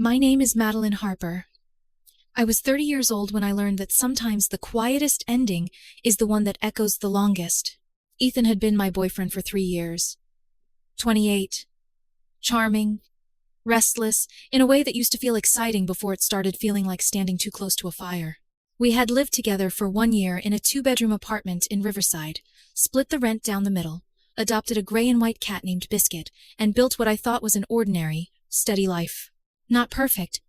My name is Madeline Harper. I was 30 years old when I learned that sometimes the quietest ending is the one that echoes the longest. Ethan had been my boyfriend for 3 years. 28. Charming. Restless, in a way that used to feel exciting before it started feeling like standing too close to a fire. We had lived together for 1 year in a 2-bedroom apartment in Riverside, split the rent down the middle, adopted a gray and white cat named Biscuit, and built what I thought was an ordinary, steady life. Not perfect,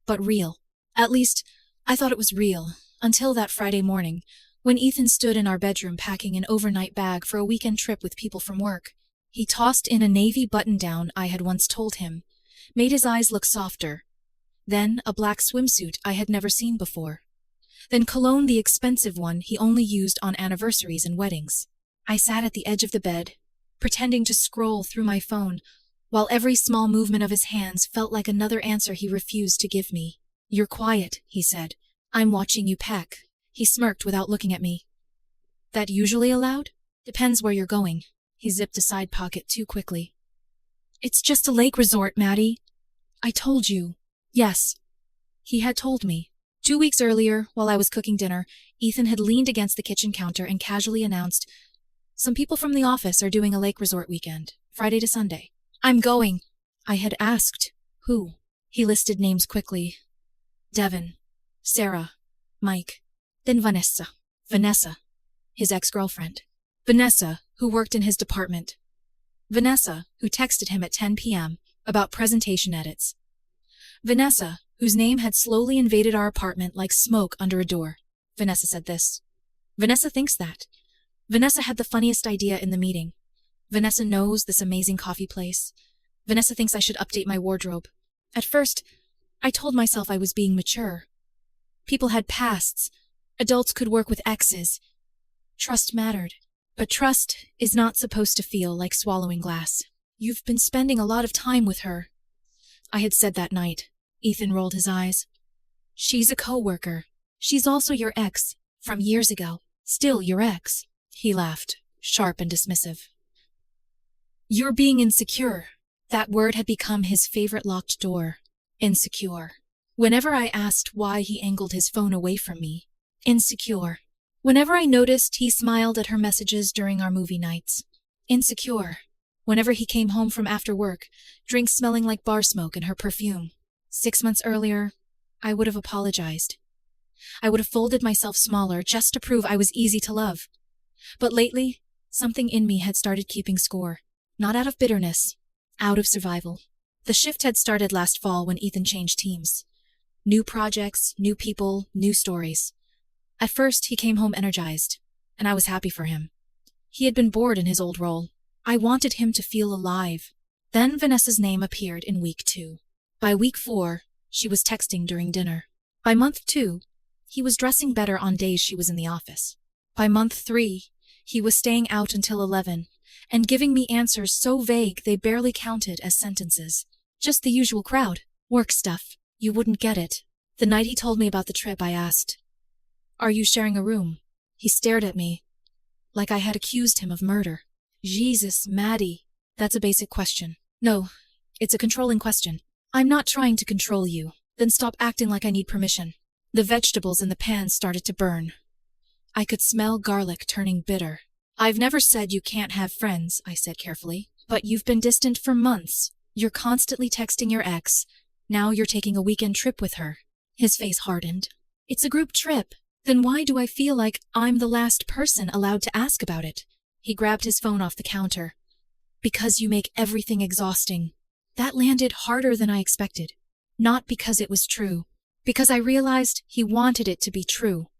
but real. At least, I thought it was real, until that Friday morning, when Ethan stood in our bedroom packing an overnight bag for a weekend trip with people from work. He tossed in a navy button-down I had once told him, made his eyes look softer. Then a black swimsuit I had never seen before. Then cologne, the expensive one he only used on anniversaries and weddings. I sat at the edge of the bed, pretending to scroll through my phone, while every small movement of his hands felt like another answer he refused to give me. "You're quiet," he said. "I'm watching you pack." He smirked without looking at me. "That usually allowed?" "Depends where you're going." He zipped a side pocket too quickly. "It's just a lake resort, Maddie." "I told you." Yes. He had told me. 2 weeks earlier, while I was cooking dinner, Ethan had leaned against the kitchen counter and casually announced, "Some people from the office are doing a lake resort weekend, Friday to Sunday." "I'm going." I had asked, "Who?" He listed names quickly. Devin, Sarah, Mike, then Vanessa. Vanessa, his ex-girlfriend. Vanessa, who worked in his department. Vanessa, who texted him at 10 p.m. about presentation edits. Vanessa, whose name had slowly invaded our apartment like smoke under a door. Vanessa said this. Vanessa thinks that. Vanessa had the funniest idea in the meeting. Vanessa knows this amazing coffee place. Vanessa thinks I should update my wardrobe. At first, I told myself I was being mature. People had pasts. Adults could work with exes. Trust mattered. But trust is not supposed to feel like swallowing glass. "You've been spending a lot of time with her." I had said that night. Ethan rolled his eyes. "She's a co-worker. She's also your ex, from years ago. Still your ex." He laughed, sharp and dismissive. "You're being insecure." That word had become his favorite locked door. Insecure. Whenever I asked why he angled his phone away from me. Insecure. Whenever I noticed he smiled at her messages during our movie nights. Insecure. Whenever he came home from after work, drinks smelling like bar smoke and her perfume. 6 months earlier, I would have apologized. I would have folded myself smaller just to prove I was easy to love. But lately, something in me had started keeping score. Not out of bitterness, out of survival. The shift had started last fall when Ethan changed teams. New projects, new people, new stories. At first, he came home energized, and I was happy for him. He had been bored in his old role. I wanted him to feel alive. Then Vanessa's name appeared in week 2. By week 4, she was texting during dinner. By month 2, he was dressing better on days she was in the office. By month 3, he was staying out until 11, and giving me answers so vague they barely counted as sentences. Just the usual crowd. Work stuff. You wouldn't get it. The night he told me about the trip, I asked, "Are you sharing a room?" He stared at me, like I had accused him of murder. Jesus, Maddie. That's a basic question. No, it's a controlling question. I'm not trying to control you. Then stop acting like I need permission. The vegetables in the pan started to burn. I could smell garlic turning bitter. "I've never said you can't have friends," I said carefully. "But you've been distant for months. You're constantly texting your ex. Now you're taking a weekend trip with her." His face hardened. "It's a group trip. Then why do I feel like I'm the last person allowed to ask about it?" He grabbed his phone off the counter. "Because you make everything exhausting." That landed harder than I expected. Not because it was true. Because I realized he wanted it to be true.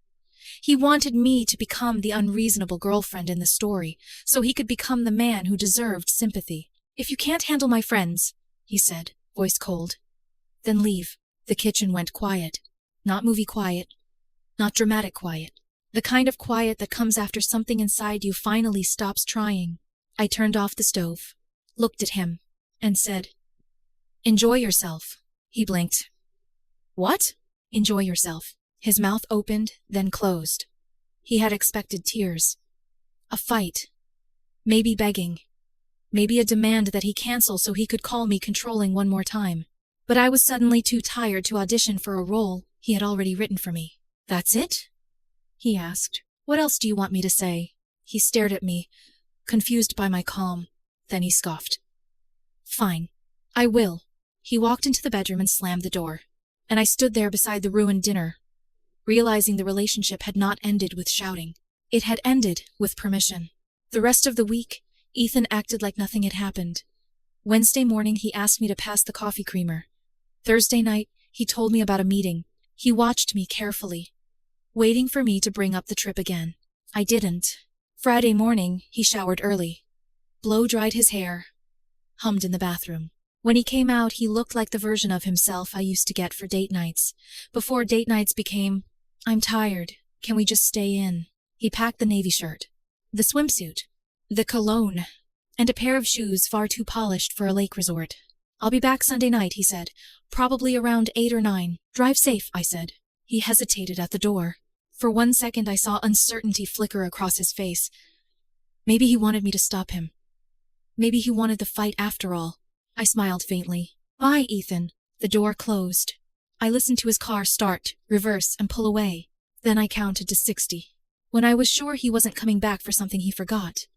He wanted me to become the unreasonable girlfriend in the story, so he could become the man who deserved sympathy. "If you can't handle my friends," he said, voice cold, "then leave." The kitchen went quiet. Not movie quiet. Not dramatic quiet. The kind of quiet that comes after something inside you finally stops trying. I turned off the stove, looked at him, and said, "Enjoy yourself." He blinked. "What?" "Enjoy yourself." His mouth opened, then closed. He had expected tears. A fight. Maybe begging. Maybe a demand that he cancel so he could call me controlling one more time. But I was suddenly too tired to audition for a role he had already written for me. "That's it?" he asked. "What else do you want me to say?" He stared at me, confused by my calm. Then he scoffed. "Fine. I will." He walked into the bedroom and slammed the door. And I stood there beside the ruined dinner, realizing the relationship had not ended with shouting. It had ended with permission. The rest of the week, Ethan acted like nothing had happened. Wednesday morning, he asked me to pass the coffee creamer. Thursday night, he told me about a meeting. He watched me carefully, waiting for me to bring up the trip again. I didn't. Friday morning, he showered early, blow-dried his hair, hummed in the bathroom. When he came out, he looked like the version of himself I used to get for date nights. Before date nights became, "I'm tired. Can we just stay in?" He packed the navy shirt, the swimsuit, the cologne, and a pair of shoes far too polished for a lake resort. "I'll be back Sunday night," he said. "Probably around 8 or 9. Drive safe," I said. He hesitated at the door. For 1 second, I saw uncertainty flicker across his face. Maybe he wanted me to stop him. Maybe he wanted the fight after all. I smiled faintly. "Bye, Ethan." The door closed. I listened to his car start, reverse, and pull away. Then I counted to 60. When I was sure he wasn't coming back for something he forgot,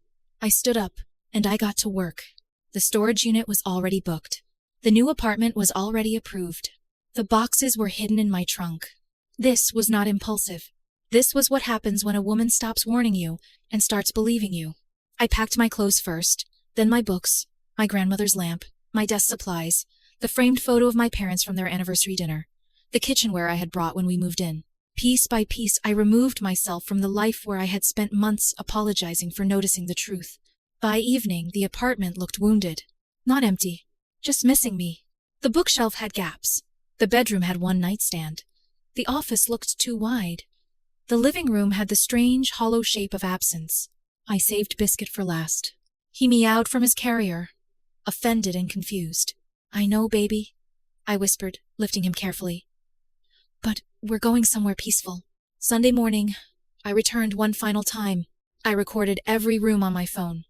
I stood up, and I got to work. The storage unit was already booked. The new apartment was already approved. The boxes were hidden in my trunk. This was not impulsive. This was what happens when a woman stops warning you and starts believing you. I packed my clothes first, then my books, my grandmother's lamp, my desk supplies, the framed photo of my parents from their anniversary dinner, the kitchenware I had brought when we moved in. Piece by piece, I removed myself from the life where I had spent months apologizing for noticing the truth. By evening, the apartment looked wounded. Not empty, just missing me. The bookshelf had gaps. The bedroom had one nightstand. The office looked too wide. The living room had the strange, hollow shape of absence. I saved Biscuit for last. He meowed from his carrier, offended and confused. "I know, baby," I whispered, lifting him carefully. "But we're going somewhere peaceful." Sunday morning, I returned one final time. I recorded every room on my phone.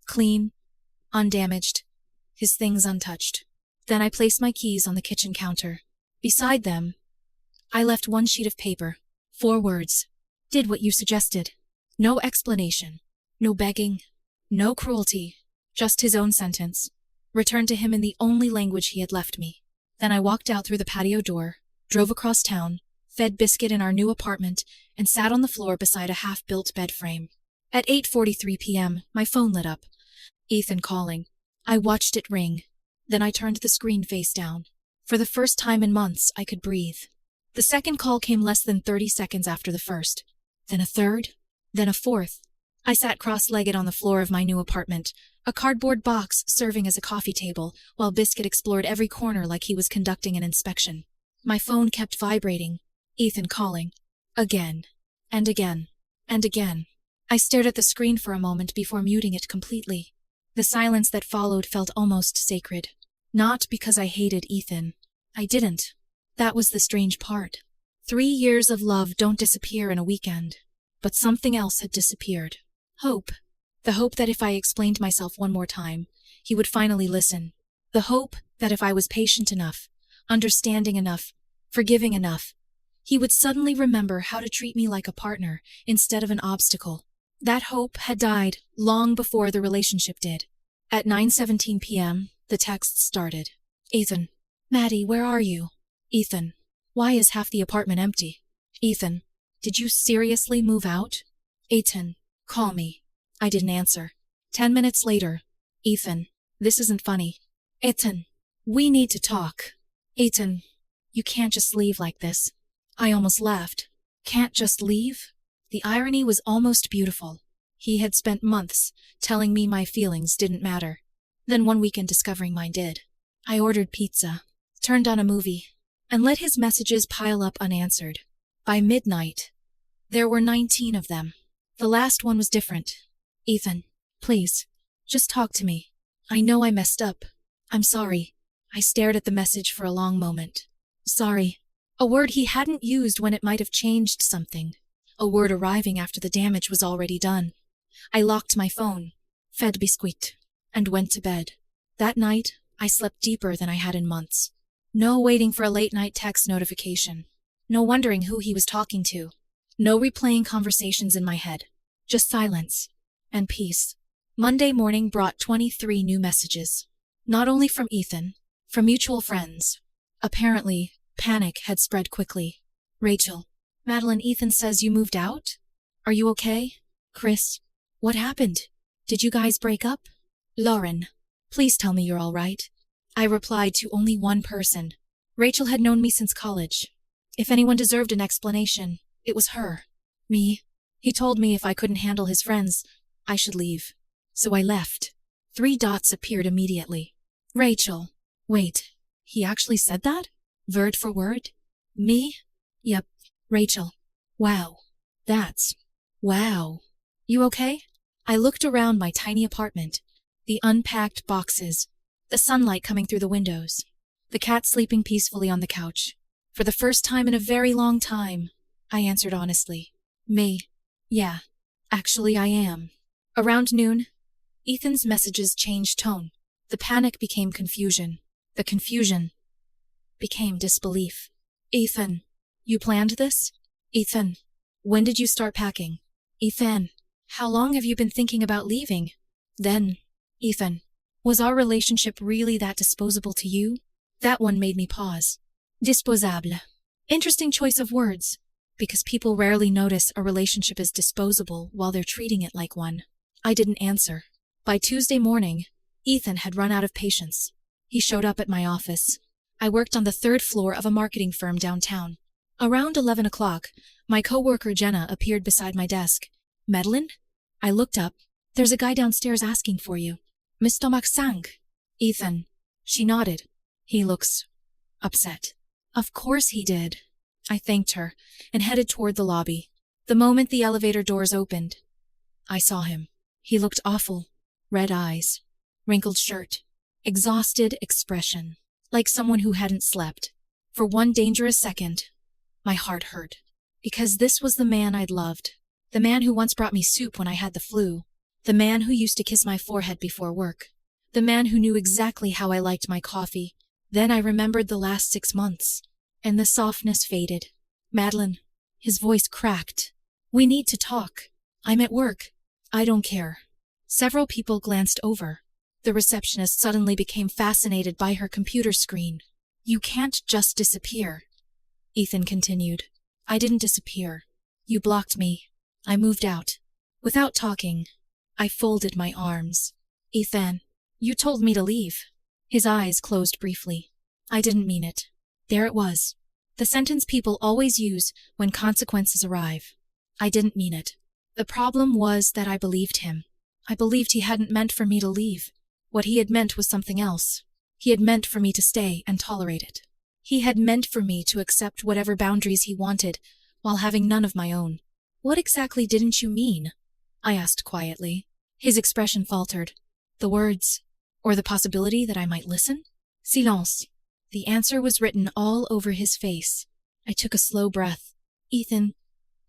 Clean, undamaged, his things untouched. Then I placed my keys on the kitchen counter. Beside them, I left one sheet of paper. 4 words. "Did what you suggested." No explanation. No begging. No cruelty. Just his own sentence, returned to him in the only language he had left me. Then I walked out through the patio door, drove across town, fed Biscuit in our new apartment, and sat on the floor beside a half-built bed frame. At 8:43 p.m., my phone lit up. Ethan calling. I watched it ring. Then I turned the screen face down. For the first time in months, I could breathe. The second call came less than 30 seconds after the first. Then a third. Then a fourth. I sat cross-legged on the floor of my new apartment, a cardboard box serving as a coffee table, while Biscuit explored every corner like he was conducting an inspection. My phone kept vibrating. Ethan calling. Again. And again. And again. I stared at the screen for a moment before muting it completely. The silence that followed felt almost sacred. Not because I hated Ethan. I didn't. That was the strange part. 3 years of love don't disappear in a weekend. But something else had disappeared. Hope. The hope that if I explained myself one more time, he would finally listen. The hope that if I was patient enough, understanding enough, forgiving enough, he would suddenly remember how to treat me like a partner instead of an obstacle. That hope had died long before the relationship did. At 9:17 p.m., the text started. "Ethan. Maddie, where are you?" "Ethan. Why is half the apartment empty?" "Ethan. Did you seriously move out?" "Ethan. Call me." I didn't answer. 10 minutes later. "Ethan. This isn't funny." "Ethan. We need to talk." "Ethan. You can't just leave like this." I almost laughed. Can't just leave? The irony was almost beautiful. He had spent months telling me my feelings didn't matter. Then one weekend discovering mine did. I ordered pizza, turned on a movie, and let his messages pile up unanswered. By midnight, there were 19 of them. The last one was different. "Ethan, please, just talk to me. I know I messed up. I'm sorry." I stared at the message for a long moment. Sorry. A word he hadn't used when it might have changed something. A word arriving after the damage was already done. I locked my phone, fed Biscuit, and went to bed. That night, I slept deeper than I had in months. No waiting for a late-night text notification. No wondering who he was talking to. No replaying conversations in my head. Just silence. And peace. Monday morning brought 23 new messages. Not only from Ethan, from mutual friends. Apparently, panic had spread quickly. Rachel. Madeline, Ethan says you moved out? Are you okay? Chris. What happened? Did you guys break up? Lauren. Please tell me you're all right. I replied to only one person. Rachel had known me since college. If anyone deserved an explanation, it was her. Me. He told me if I couldn't handle his friends, I should leave. So I left. 3 dots appeared immediately. Rachel. Wait, he actually said that? Word for word? Me? Yep. Rachel. Wow. That's... Wow. You okay? I looked around my tiny apartment. The unpacked boxes. The sunlight coming through the windows. The cat sleeping peacefully on the couch. For the first time in a very long time, I answered honestly. Me. Yeah. Actually, I am. Around noon, Ethan's messages changed tone. The panic became confusion. The confusion became disbelief. Ethan. You planned this? Ethan. When did you start packing? Ethan. How long have you been thinking about leaving? Then. Ethan. Was our relationship really that disposable to you? That one made me pause. Disposable. Interesting choice of words, because people rarely notice a relationship is disposable while they're treating it like one. I didn't answer. By Tuesday morning, Ethan had run out of patience. He showed up at my office. I worked on the 3rd floor of a marketing firm downtown. Around 11 o'clock, my coworker Jenna appeared beside my desk. Madeline? I looked up. There's a guy downstairs asking for you. Mr. Maxang. Ethan. She nodded. He looks upset. Of course he did. I thanked her and headed toward the lobby. The moment the elevator doors opened, I saw him. He looked awful. Red eyes. Wrinkled shirt. Exhausted expression. Like someone who hadn't slept. For one dangerous second, my heart hurt. Because this was the man I'd loved. The man who once brought me soup when I had the flu. The man who used to kiss my forehead before work. The man who knew exactly how I liked my coffee. Then I remembered the last 6 months. And the softness faded. Madeline. His voice cracked. We need to talk. I'm at work. I don't care. Several people glanced over. The receptionist suddenly became fascinated by her computer screen. You can't just disappear. Ethan continued. I didn't disappear. You blocked me. I moved out. Without talking, I folded my arms. Ethan, you told me to leave. His eyes closed briefly. I didn't mean it. There it was. The sentence people always use when consequences arrive. I didn't mean it. The problem was that I believed him. I believed he hadn't meant for me to leave. What he had meant was something else. He had meant for me to stay and tolerate it. He had meant for me to accept whatever boundaries he wanted, while having none of my own. What exactly didn't you mean? I asked quietly. His expression faltered. The words, or the possibility that I might listen? Silence. The answer was written all over his face. I took a slow breath. Ethan,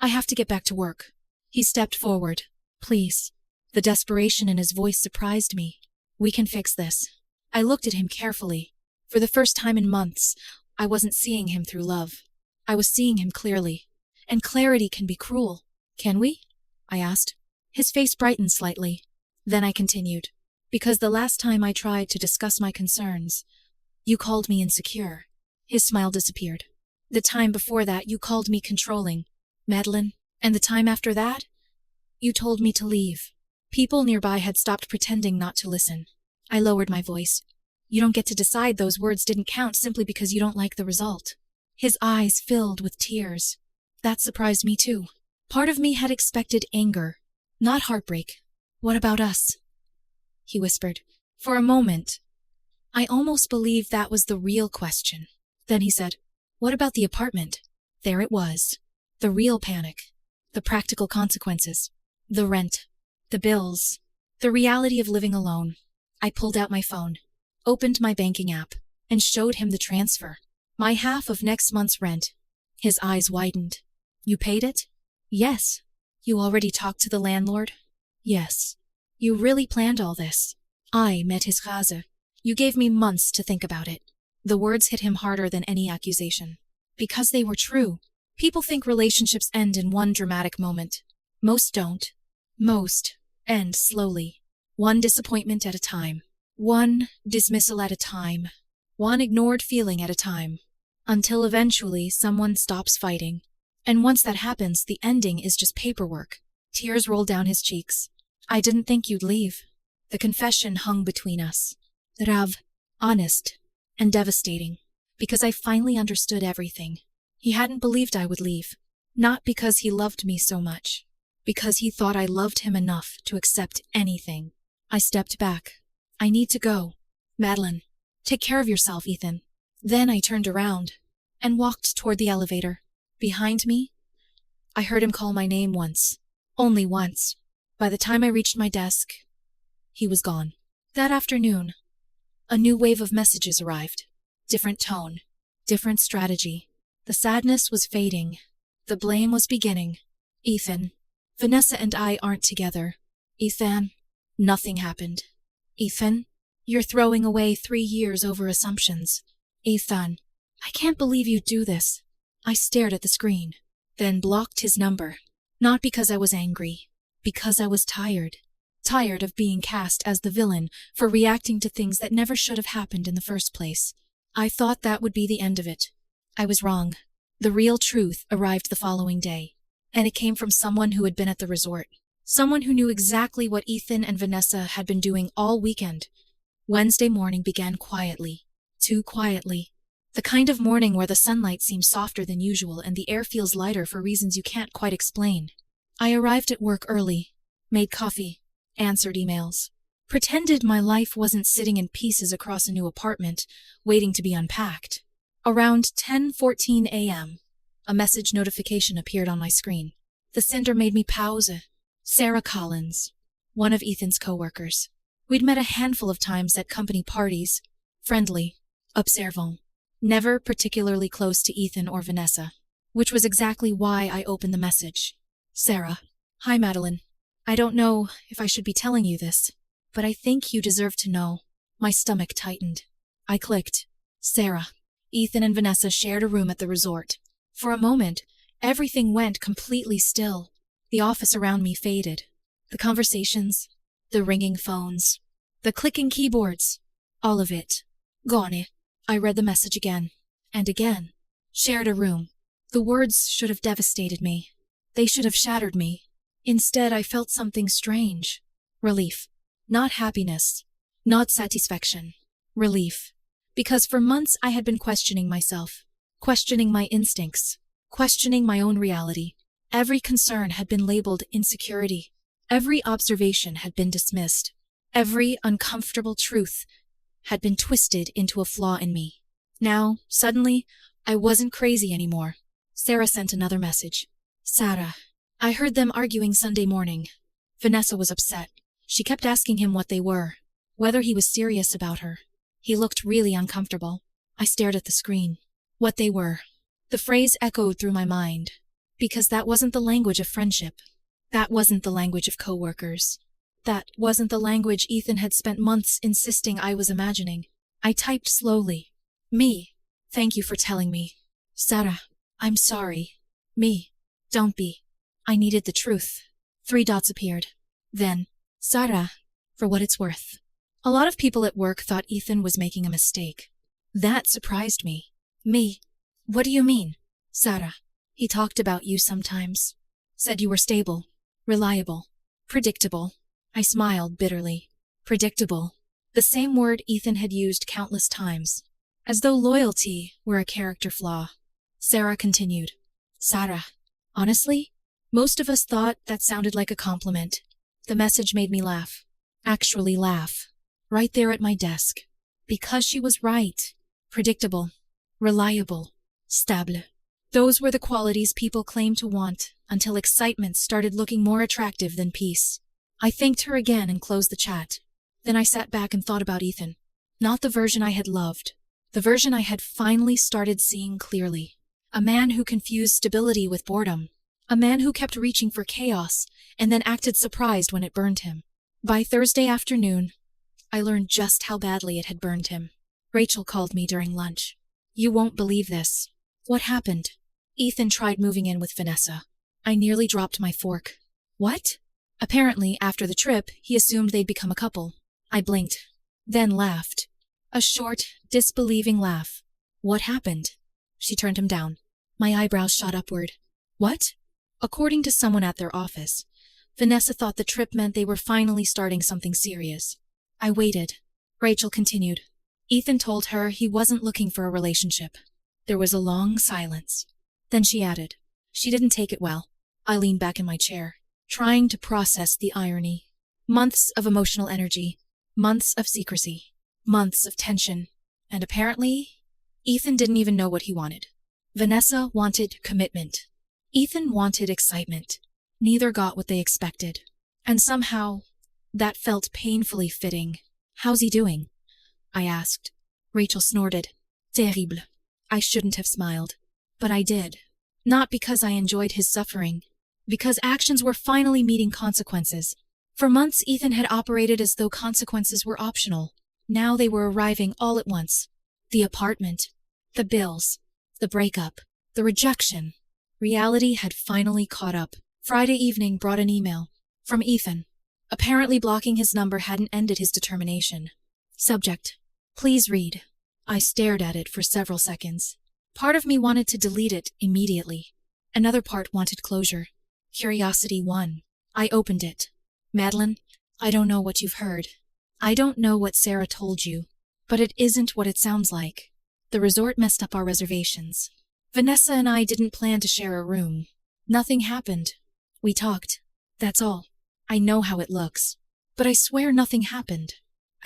I have to get back to work. He stepped forward. Please. The desperation in his voice surprised me. We can fix this. I looked at him carefully. For the first time in months, I wasn't seeing him through love. I was seeing him clearly. And clarity can be cruel. Can we? I asked. His face brightened slightly. Then I continued. Because the last time I tried to discuss my concerns, you called me insecure. His smile disappeared. The time before that, you called me controlling. Madeline. And the time after that, you told me to leave. People nearby had stopped pretending not to listen. I lowered my voice. You don't get to decide those words didn't count simply because you don't like the result. His eyes filled with tears. That surprised me too. Part of me had expected anger, not heartbreak. What about us? He whispered. For a moment, I almost believed that was the real question. Then he said, what about the apartment? There it was. The real panic. The practical consequences. The rent. The bills. The reality of living alone. I pulled out my phone, opened my banking app, and showed him the transfer. My half of next month's rent. His eyes widened. You paid it? Yes. You already talked to the landlord? Yes. You really planned all this? I met his Chaser. You gave me months to think about it. The words hit him harder than any accusation. Because they were true. People think relationships end in one dramatic moment. Most don't. Most end slowly. One disappointment at a time. One dismissal at a time. One ignored feeling at a time. Until eventually someone stops fighting. And once that happens, the ending is just paperwork. Tears rolled down his cheeks. I didn't think you'd leave. The confession hung between us. Rav, honest, and devastating. Because I finally understood everything. He hadn't believed I would leave. Not because he loved me so much. Because he thought I loved him enough to accept anything. I stepped back. I need to go. Madeline, take care of yourself, Ethan. Then I turned around and walked toward the elevator. Behind me, I heard him call my name once. Only once. By the time I reached my desk, he was gone. That afternoon, a new wave of messages arrived. Different tone. Different strategy. The sadness was fading. The blame was beginning. Ethan, Vanessa and I aren't together. Ethan, nothing happened. Ethan, you're throwing away 3 years over assumptions. Ethan, I can't believe you'd do this. I stared at the screen, then blocked his number. Not because I was angry, because I was tired. Tired of being cast as the villain for reacting to things that never should have happened in the first place. I thought that would be the end of it. I was wrong. The real truth arrived the following day, and it came from someone who had been at the resort. Someone who knew exactly what Ethan and Vanessa had been doing all weekend. Wednesday morning began quietly. Too quietly. The kind of morning where the sunlight seems softer than usual and the air feels lighter for reasons you can't quite explain. I arrived at work early, made coffee, answered emails, pretended my life wasn't sitting in pieces across a new apartment, waiting to be unpacked. Around 10:14 a.m., a message notification appeared on my screen. The sender made me pause. Sarah Collins, one of Ethan's co-workers. We'd met a handful of times at company parties. Friendly, observant. Never particularly close to Ethan or Vanessa. Which was exactly why I opened the message. Sarah. Hi, Madeline. I don't know if I should be telling you this, but I think you deserve to know. My stomach tightened. I clicked. Sarah. Ethan and Vanessa shared a room at the resort. For a moment, everything went completely still. The office around me faded. The conversations, the ringing phones, the clicking keyboards, all of it. Gone. I read the message again, and again. Shared a room. The words should have devastated me. They should have shattered me. Instead, I felt something strange. Relief. Not happiness. Not satisfaction. Relief. Because for months I had been questioning myself. Questioning my instincts. Questioning my own reality. Every concern had been labeled insecurity. Every observation had been dismissed. Every uncomfortable truth had been twisted into a flaw in me. Now, suddenly, I wasn't crazy anymore. Sarah sent another message. Sarah. I heard them arguing Sunday morning. Vanessa was upset. She kept asking him what they were, whether he was serious about her. He looked really uncomfortable. I stared at the screen. What they were. The phrase echoed through my mind. Because that wasn't the language of friendship. That wasn't the language of co-workers. That wasn't the language Ethan had spent months insisting I was imagining. I typed slowly. Me. Thank you for telling me. Sarah. I'm sorry. Me. Don't be. I needed the truth. 3 dots appeared. Then, Sarah. For what it's worth. A lot of people at work thought Ethan was making a mistake. That surprised me. Me. What do you mean? Sarah. He talked about you sometimes. Said you were stable. Reliable. Predictable. I smiled bitterly. Predictable. The same word Ethan had used countless times. As though loyalty were a character flaw. Sarah continued. Sarah. Honestly, most of us thought that sounded like a compliment. The message made me laugh. Actually laugh. Right there at my desk. Because she was right. Predictable. Reliable. Stable. Those were the qualities people claimed to want, until excitement started looking more attractive than peace. I thanked her again and closed the chat. Then I sat back and thought about Ethan. Not the version I had loved. The version I had finally started seeing clearly. A man who confused stability with boredom. A man who kept reaching for chaos and then acted surprised when it burned him. By Thursday afternoon, I learned just how badly it had burned him. Rachel called me during lunch. You won't believe this. What happened? Ethan tried moving in with Vanessa. I nearly dropped my fork. What? Apparently, after the trip, he assumed they'd become a couple. I blinked, then laughed. A short, disbelieving laugh. What happened? She turned him down. My eyebrows shot upward. What? According to someone at their office, Vanessa thought the trip meant they were finally starting something serious. I waited. Rachel continued. Ethan told her he wasn't looking for a relationship. There was a long silence. Then she added. She didn't take it well. I leaned back in my chair, trying to process the irony. Months of emotional energy, months of secrecy, months of tension, and apparently, Ethan didn't even know what he wanted. Vanessa wanted commitment. Ethan wanted excitement. Neither got what they expected. And somehow, that felt painfully fitting. How's he doing? I asked. Rachel snorted. Terrible. I shouldn't have smiled. But I did. Not because I enjoyed his suffering. Because actions were finally meeting consequences. For months, Ethan had operated as though consequences were optional. Now they were arriving all at once. The apartment, the bills, the breakup, the rejection. Reality had finally caught up. Friday evening brought an email. From Ethan. Apparently blocking his number hadn't ended his determination. Subject. Please read. I stared at it for several seconds. Part of me wanted to delete it immediately. Another part wanted closure. Curiosity won. I opened it. Madeline, I don't know what you've heard. I don't know what Sarah told you, but it isn't what it sounds like. The resort messed up our reservations. Vanessa and I didn't plan to share a room. Nothing happened. We talked. That's all. I know how it looks. But I swear nothing happened.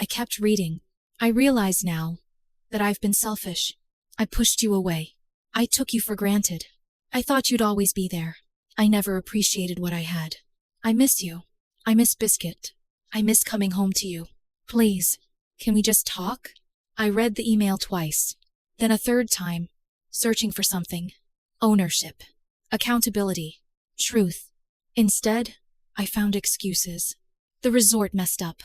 I kept reading. I realize now that I've been selfish. I pushed you away. I took you for granted. I thought you'd always be there. I never appreciated what I had. I miss you. I miss Biscuit. I miss coming home to you. Please, can we just talk? I read the email twice. Then a third time, searching for something. Ownership. Accountability. Truth. Instead, I found excuses. The resort messed up.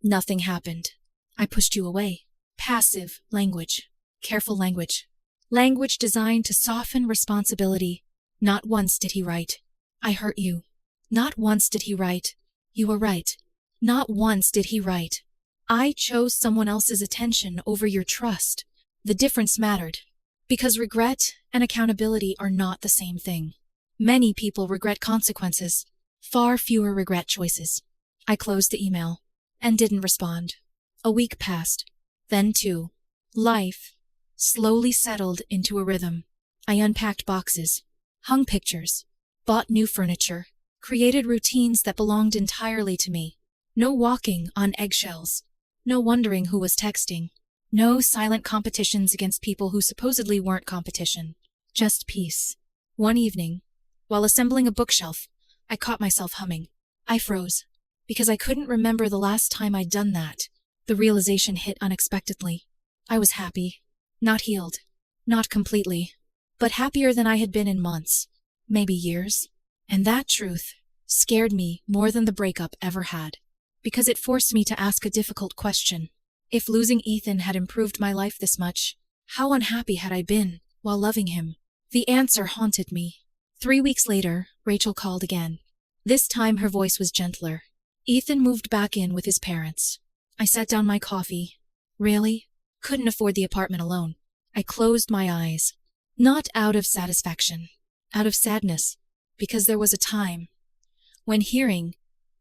Nothing happened. I pushed you away. Passive language. Careful language. Language designed to soften responsibility. Not once did he write, I hurt you. Not once did he write, you were right. Not once did he write, I chose someone else's attention over your trust. The difference mattered. Because regret and accountability are not the same thing. Many people regret consequences. Far fewer regret choices. I closed the email and didn't respond. A week passed. Then two. Life slowly settled into a rhythm. I unpacked boxes, hung pictures, bought new furniture, created routines that belonged entirely to me. No walking on eggshells. No wondering who was texting. No silent competitions against people who supposedly weren't competition. Just peace. One evening, while assembling a bookshelf, I caught myself humming. I froze, because I couldn't remember the last time I'd done that. The realization hit unexpectedly. I was happy. Not healed. Not completely. But happier than I had been in months. Maybe years. And that truth scared me more than the breakup ever had. Because it forced me to ask a difficult question. If losing Ethan had improved my life this much, how unhappy had I been while loving him? The answer haunted me. 3 weeks later, Rachel called again. This time her voice was gentler. Ethan moved back in with his parents. I set down my coffee. Really? Couldn't afford the apartment alone. I closed my eyes. Not out of satisfaction. Out of sadness. Because there was a time when hearing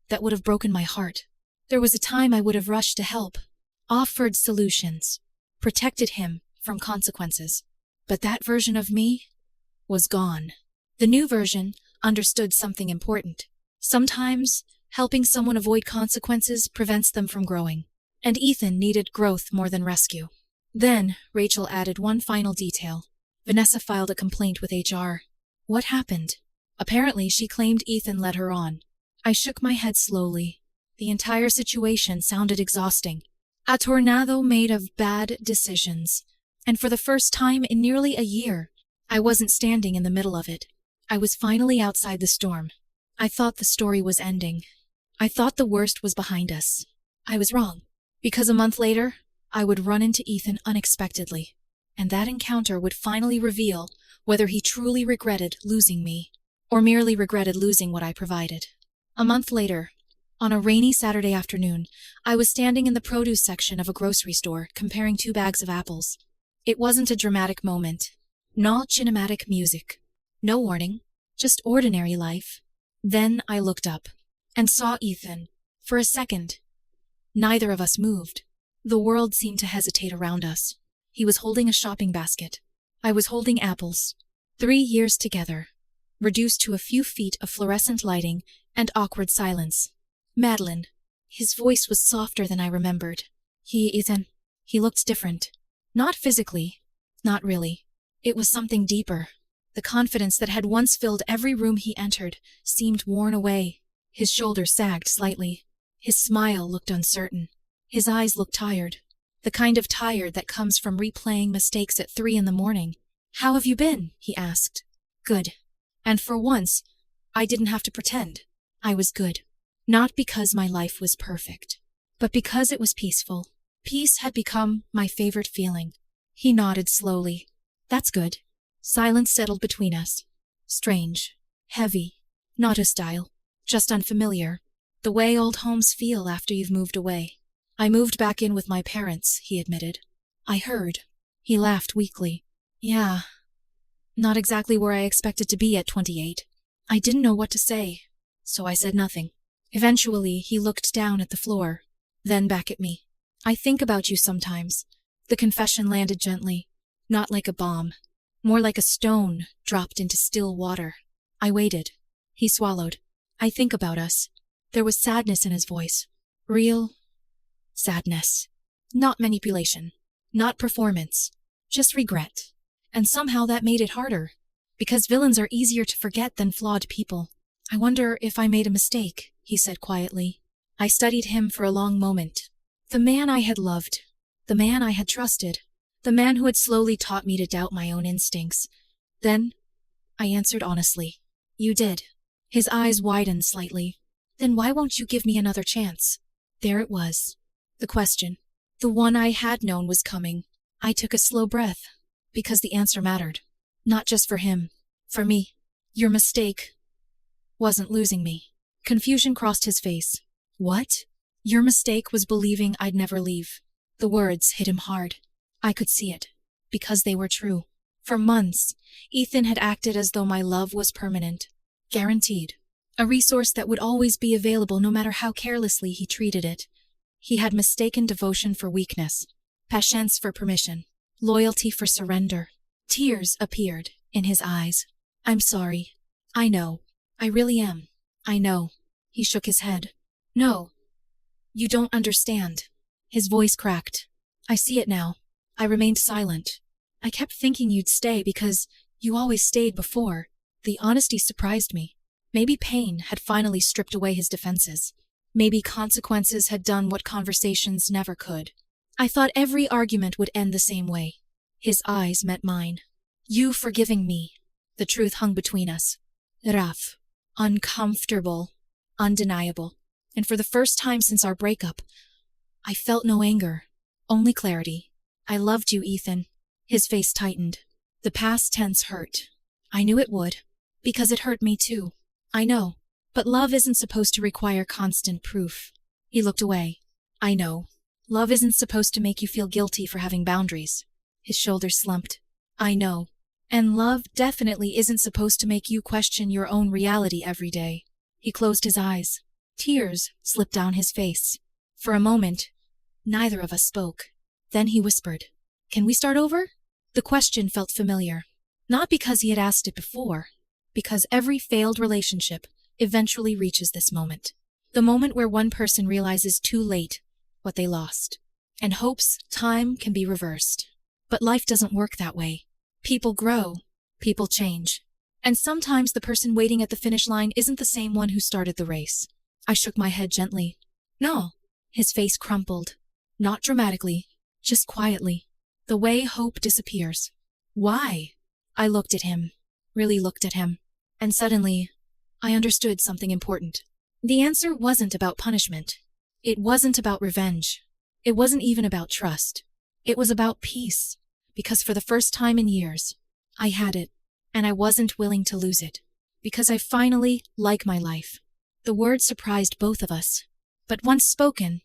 that would have broken my heart. There was a time I would have rushed to help. Offered solutions. Protected him from consequences. But that version of me was gone. The new version understood something important. Sometimes, helping someone avoid consequences prevents them from growing. And Ethan needed growth more than rescue. Then, Rachel added one final detail. Vanessa filed a complaint with HR. What happened? Apparently, she claimed Ethan led her on. I shook my head slowly. The entire situation sounded exhausting. A tornado made of bad decisions. And for the first time in nearly a year, I wasn't standing in the middle of it. I was finally outside the storm. I thought the story was ending. I thought the worst was behind us. I was wrong. Because a month later, I would run into Ethan unexpectedly, and that encounter would finally reveal whether he truly regretted losing me, or merely regretted losing what I provided. A month later, on a rainy Saturday afternoon, I was standing in the produce section of a grocery store comparing 2 bags of apples. It wasn't a dramatic moment. No cinematic music. No warning. Just ordinary life. Then I looked up and saw Ethan. For a second, neither of us moved. The world seemed to hesitate around us. He was holding a shopping basket. I was holding apples. 3 years together, reduced to a few feet of fluorescent lighting and awkward silence. Madeline. His voice was softer than I remembered. Ethan. He looked different. Not physically. Not really. It was something deeper. The confidence that had once filled every room he entered seemed worn away. His shoulders sagged slightly. His smile looked uncertain. His eyes looked tired. The kind of tired that comes from replaying mistakes at 3 a.m. "How have you been?" he asked. "Good." And for once, I didn't have to pretend. I was good. Not because my life was perfect, but because it was peaceful. Peace had become my favorite feeling. He nodded slowly. "That's good." Silence settled between us. Strange. Heavy. Not hostile. Just unfamiliar. The way old homes feel after you've moved away. "I moved back in with my parents," he admitted. "I heard." He laughed weakly. "Yeah. Not exactly where I expected to be at 28. I didn't know what to say, so I said nothing. Eventually, he looked down at the floor, then back at me. "I think about you sometimes." The confession landed gently, not like a bomb, more like a stone dropped into still water. I waited. He swallowed. "I think about us." There was sadness in his voice. Real sadness. Not manipulation. Not performance. Just regret. And somehow that made it harder, because villains are easier to forget than flawed people. "I wonder if I made a mistake," he said quietly. I studied him for a long moment. The man I had loved. The man I had trusted. The man who had slowly taught me to doubt my own instincts. Then, I answered honestly. "You did." His eyes widened slightly. "Then why won't you give me another chance?" There it was. The question. The one I had known was coming. I took a slow breath, because the answer mattered. Not just for him. For me. "Your mistake wasn't losing me." Confusion crossed his face. "What?" "Your mistake was believing I'd never leave." The words hit him hard. I could see it, because they were true. For months, Ethan had acted as though my love was permanent. Guaranteed. A resource that would always be available no matter how carelessly he treated it. He had mistaken devotion for weakness, patience for permission, loyalty for surrender. Tears appeared in his eyes. "I'm sorry. I know. I really am. I know." He shook his head. "No. You don't understand." His voice cracked. "I see it now." I remained silent. "I kept thinking you'd stay because you always stayed before." The honesty surprised me. Maybe pain had finally stripped away his defenses. Maybe consequences had done what conversations never could. I thought every argument would end the same way. His eyes met mine. "You forgiving me." The truth hung between us. Rough. Uncomfortable. Undeniable. And for the first time since our breakup, I felt no anger. Only clarity. "I loved you, Ethan." His face tightened. The past tense hurt. I knew it would. Because it hurt me too. I know. But love isn't supposed to require constant proof. He looked away. "I know. Love isn't supposed to make you feel guilty for having boundaries." His shoulders slumped. "I know. And love definitely isn't supposed to make you question your own reality every day." He closed his eyes. Tears slipped down his face. For a moment, neither of us spoke. Then he whispered, "Can we start over?" The question felt familiar. Not because he had asked it before, because every failed relationship eventually reaches this moment. The moment where one person realizes too late what they lost, and hopes time can be reversed. But life doesn't work that way. People grow, people change, and sometimes the person waiting at the finish line isn't the same one who started the race. I shook my head gently. "No." His face crumpled. Not dramatically, just quietly. The way hope disappears. "Why?" I looked at him, really looked at him, and suddenly, I understood something important. The answer wasn't about punishment. It wasn't about revenge. It wasn't even about trust. It was about peace. Because for the first time in years, I had it, and I wasn't willing to lose it. Because I finally like my life. The words surprised both of us. But once spoken,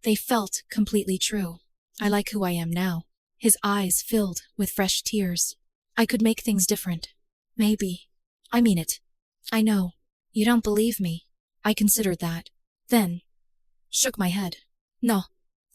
they felt completely true. I like who I am now. His eyes filled with fresh tears. I could make things different. Maybe. I mean it. I know. You don't believe me. I considered that. Then, shook my head. No,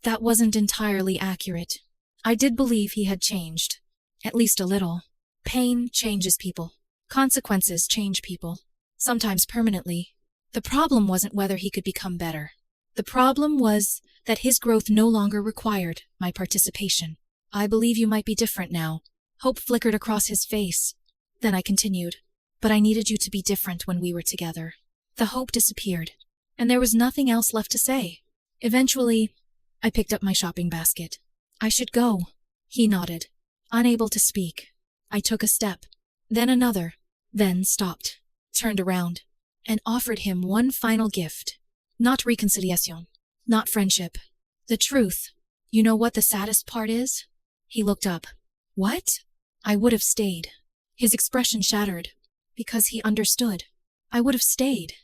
that wasn't entirely accurate. I did believe he had changed. At least a little. Pain changes people. Consequences change people. Sometimes permanently. The problem wasn't whether he could become better. The problem was that his growth no longer required my participation. I believe you might be different now. Hope flickered across his face. Then I continued. But I needed you to be different when we were together. The hope disappeared, and there was nothing else left to say. Eventually, I picked up my shopping basket. I should go. He nodded, unable to speak. I took a step, then another, then stopped, turned around, and offered him one final gift. Not reconciliation, not friendship. The truth. You know what the saddest part is? He looked up. What? I would have stayed. His expression shattered, because he understood. I would have stayed.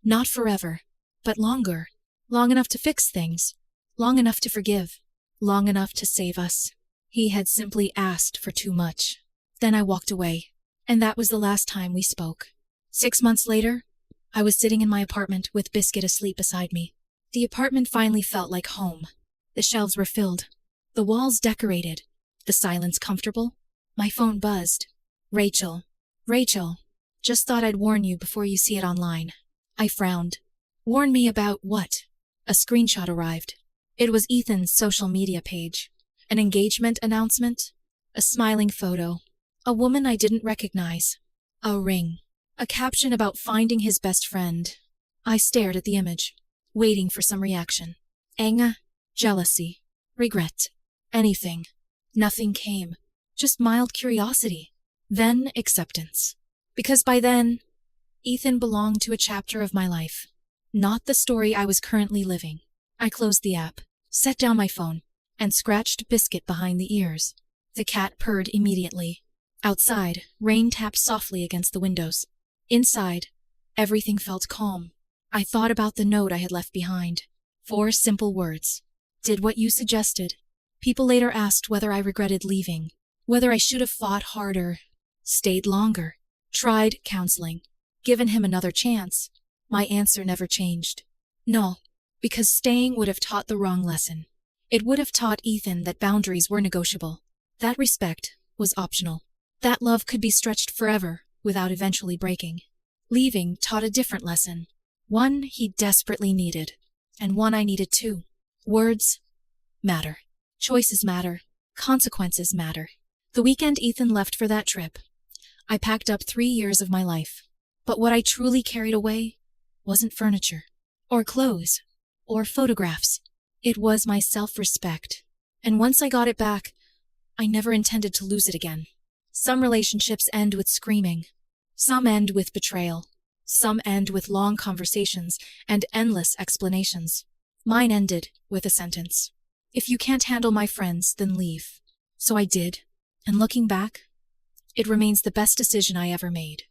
Not forever, but longer. Long enough to fix things. Long enough to forgive. Long enough to save us. He had simply asked for too much. Then I walked away, and that was the last time we spoke. 6 months later, I was sitting in my apartment with Biscuit asleep beside me. The apartment finally felt like home. The shelves were filled. The walls decorated. The silence comfortable. My phone buzzed. Rachel. Rachel. Just thought I'd warn you before you see it online. I frowned. Warn me about what? A screenshot arrived. It was Ethan's social media page. An engagement announcement. A smiling photo. A woman I didn't recognize. A ring. A caption about finding his best friend. I stared at the image, waiting for some reaction. Anger, jealousy, regret, anything. Nothing came. Just mild curiosity. Then acceptance. Because by then, Ethan belonged to a chapter of my life. Not the story I was currently living. I closed the app, set down my phone, and scratched Biscuit behind the ears. The cat purred immediately. Outside, rain tapped softly against the windows. Inside, everything felt calm. I thought about the note I had left behind. 4 simple words. Did what you suggested. People later asked whether I regretted leaving, whether I should have fought harder, stayed longer, tried counseling, given him another chance. My answer never changed. No, because staying would have taught the wrong lesson. It would have taught Ethan that boundaries were negotiable, that respect was optional, that love could be stretched forever without eventually breaking. Leaving taught a different lesson, one he desperately needed, and one I needed too. Words matter. Choices matter. Consequences matter. The weekend Ethan left for that trip, I packed up 3 years of my life. But what I truly carried away wasn't furniture, or clothes, or photographs. It was my self-respect. And once I got it back, I never intended to lose it again. Some relationships end with screaming. Some end with betrayal. Some end with long conversations and endless explanations. Mine ended with a sentence. If you can't handle my friends, then leave. So I did. And looking back, it remains the best decision I ever made.